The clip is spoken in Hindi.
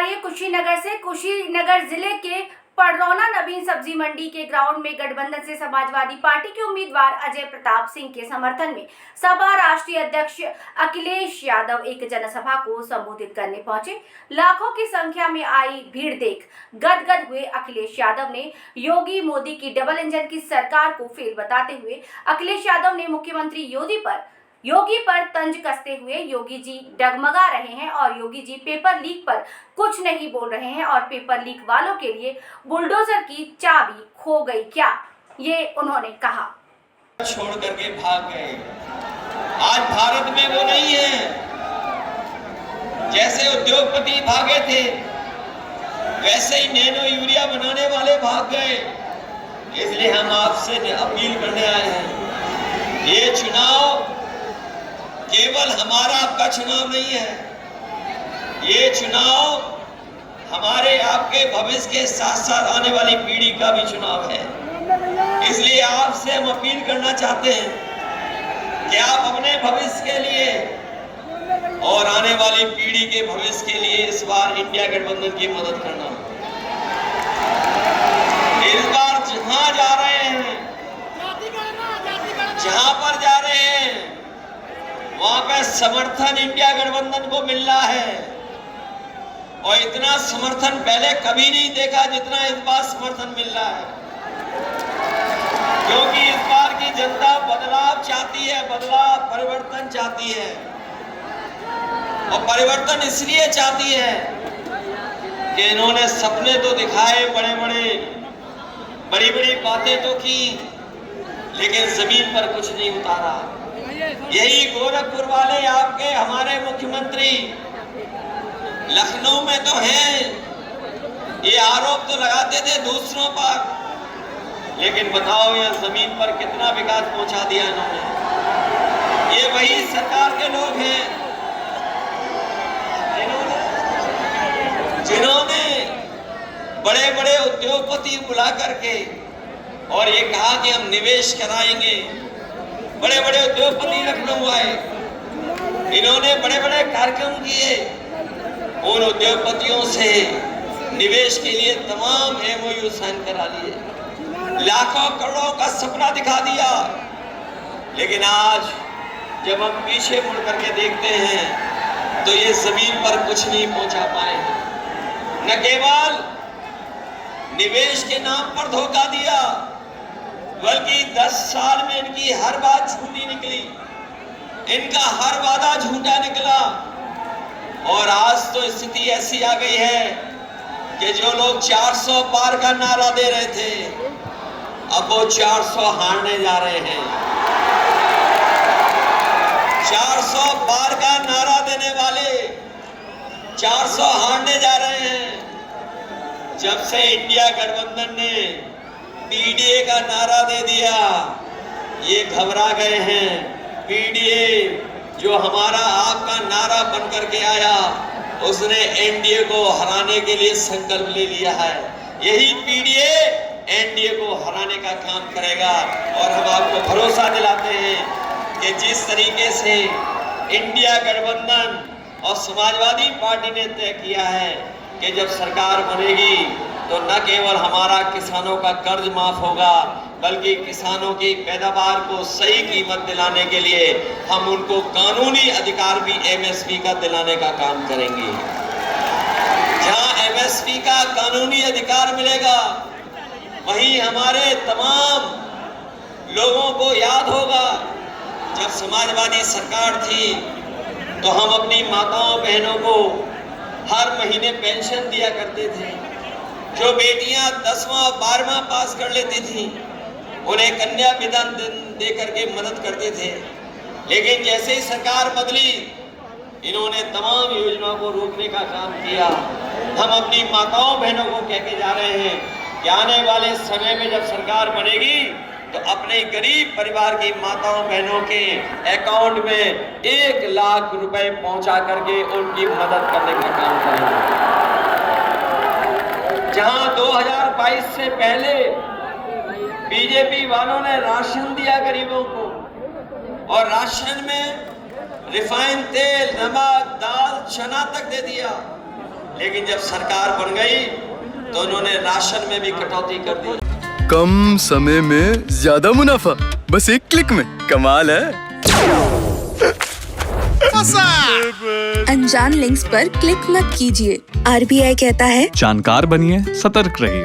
रही है कुशीनगर से। कुशीनगर जिले के पडरौना नवीन सब्जी मंडी के ग्राउंड में गठबंधन से समाजवादी पार्टी के उम्मीदवार अजय प्रताप सिंह के समर्थन में सपा राष्ट्रीय अध्यक्ष अखिलेश यादव एक जनसभा को संबोधित करने पहुंचे। लाखों की संख्या में आई भीड़ देख गदगद हुए अखिलेश यादव ने योगी मोदी की डबल इंजन की सरकार को फेल बताते हुए अखिलेश यादव ने मुख्यमंत्री योगी पर तंज कसते हुए योगी जी डगमगा रहे हैं और योगी जी पेपर लीक पर कुछ नहीं बोल रहे हैं और पेपर लीक वालों के लिए बुलडोजर की चाबी खो गई क्या, ये उन्होंने कहा। छोड़ करके भाग गए। आज भारत में वो नहीं है। जैसे उद्योगपति भागे थे वैसे ही नैनो यूरिया बनाने वाले भाग गए। इसलिए हम आपसे अपील करने आए हैं, ये चुनाव केवल हमारा आपका चुनाव नहीं है, ये चुनाव हमारे आपके भविष्य के साथ साथ आने वाली पीढ़ी का भी चुनाव है। इसलिए आपसे हम अपील करना चाहते हैं कि आप अपने भविष्य के लिए और आने वाली पीढ़ी के भविष्य के लिए इस बार इंडिया गठबंधन की मदद करना। इस बार जहां जा रहे हैं, जहां पर जा रहे हैं, वहां पे समर्थन इंडिया गठबंधन को मिल रहा है और इतना समर्थन पहले कभी नहीं देखा जितना इस बार समर्थन मिल रहा है। क्योंकि इस बार की जनता बदलाव चाहती है, बदलाव परिवर्तन चाहती है और परिवर्तन इसलिए चाहती है कि इन्होंने सपने तो दिखाए, बड़ी बड़ी बातें तो की, लेकिन जमीन पर कुछ नहीं उतारा। यही गोरखपुर वाले आपके हमारे मुख्यमंत्री लखनऊ में तो हैं, ये आरोप तो लगाते थे दूसरों पर, लेकिन बताओ ये जमीन पर कितना विकास पहुंचा दिया इन्होंने। ये वही सरकार के लोग हैं जिन्होंने बड़े बड़े उद्योगपति बुला करके और ये कहा कि हम निवेश कराएंगे। बड़े बड़े उद्योगपति लखनऊ आए, इन्होंने बड़े बड़े कार्यक्रम किए, उन उद्योगपतियों से निवेश के लिए तमाम MOU साइन करा लिए, लाखों करोड़ों का सपना दिखा दिया। लेकिन आज जब हम पीछे मुड़ करके देखते हैं तो ये जमीन पर कुछ नहीं पहुंचा पाए। न केवल निवेश के नाम पर धोखा दिया, बल्कि 10 साल में इनकी हर बात झूठी निकली, इनका हर वादा झूठा निकला। और आज तो स्थिति ऐसी आ गई है कि जो लोग 400 पार का नारा दे रहे थे, अब वो 400 हारने जा रहे हैं। 400 पार का नारा देने वाले 400 हारने जा रहे हैं। जब से इंडिया गठबंधन ने PDA का नारा दे दिया, ये घबरा गए हैं। PDA जो हमारा आपका नारा बन करके आया, उसने NDA को हराने के लिए संकल्प ले लिया है। यही PDA NDA को हराने का काम करेगा और हम आपको भरोसा दिलाते हैं कि जिस तरीके से इंडिया गठबंधन और समाजवादी पार्टी ने तय किया है कि जब सरकार बनेगी तो न केवल हमारा किसानों का कर्ज माफ होगा, बल्कि किसानों की पैदावार को सही कीमत दिलाने के लिए हम उनको कानूनी अधिकार भी MSP का दिलाने का काम करेंगे। जहां MSP का कानूनी अधिकार मिलेगा, वहीं हमारे तमाम लोगों को याद होगा जब समाजवादी सरकार थी तो हम अपनी माताओं बहनों को हर महीने पेंशन दिया करते थे। जो बेटियां 10वां 12वां पास कर लेती थी उन्हें कन्या विदान दे करके मदद करते थे। लेकिन जैसे ही सरकार बदली, इन्होंने तमाम योजनाओं को रोकने का काम किया। हम अपनी माताओं बहनों को कह के जा रहे हैं कि आने वाले समय में जब सरकार बनेगी तो अपने गरीब परिवार की माताओं बहनों के अकाउंट में 1 लाख रुपए पहुंचा करके उनकी मदद करने का काम करेंगे। जहां 2022 से पहले बीजेपी वालों ने राशन दिया गरीबों को और राशन में रिफाइंड तेल, नमक, दाल, चना तक दे दिया, लेकिन जब सरकार बन गई तो उन्होंने राशन में भी कटौती कर दी। कम समय में ज्यादा मुनाफा, बस एक क्लिक में, कमाल है। अनजान लिंक्स पर क्लिक मत कीजिए। RBI कहता है जानकार बनिए, सतर्क रहिए।